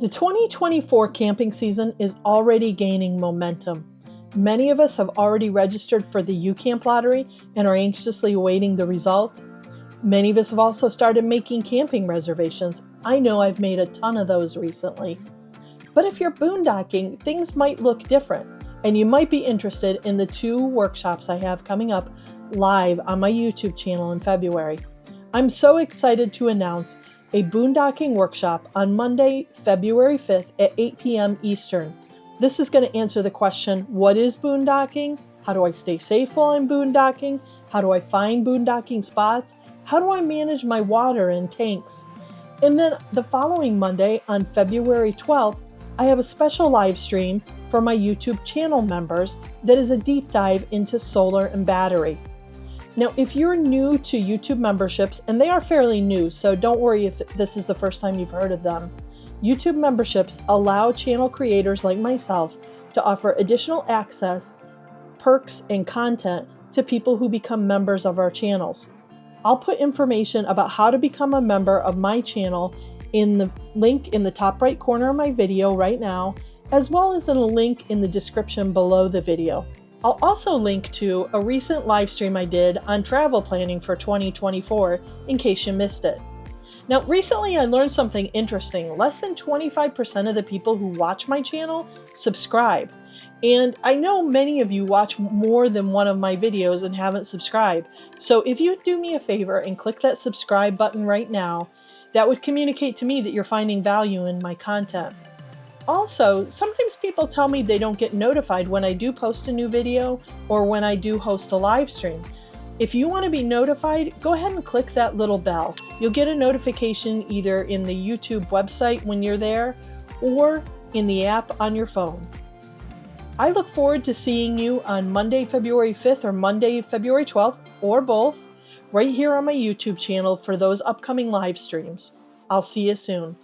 The 2024 camping season is already gaining momentum. Many of us have already registered for the nuCamp lottery and are anxiously awaiting the result. Many of us have also started making camping reservations. I know I've made a ton of those recently. But if you're boondocking, things might look different, and you might be interested in the 2 workshops I have coming up live on my YouTube channel in February. I'm so excited to announce a Boondocking Workshop on Monday, February 5th at 8 p.m. Eastern. This is going to answer the question, what is boondocking? How do I stay safe while I'm boondocking? How do I find boondocking spots? How do I manage my water and tanks? And then the following Monday, on February 12th, I have a special live stream for my YouTube channel members that is a deep dive into solar and battery. Now, if you're new to YouTube memberships, and they are fairly new, so don't worry if this is the first time you've heard of them, YouTube memberships allow channel creators like myself to offer additional access, perks, and content to people who become members of our channels. I'll put information about how to become a member of my channel in the link in the top right corner of my video right now, as well as in a link in the description below the video. I'll also link to a recent live stream I did on travel planning for 2024 in case you missed it. Now, recently I learned something interesting. Less than 25% of the people who watch my channel subscribe. And I know many of you watch more than one of my videos and haven't subscribed. So if you do me a favor and click that subscribe button right now, that would communicate to me that you're finding value in my content. Also, sometimes people tell me they don't get notified when I do post a new video or when I do host a live stream. If you want to be notified, go ahead and click that little bell. You'll get a notification either in the YouTube website when you're there or in the app on your phone. I look forward to seeing you on Monday, February 5th or Monday, February 12th, or both, right here on my YouTube channel for those upcoming live streams. I'll see you soon.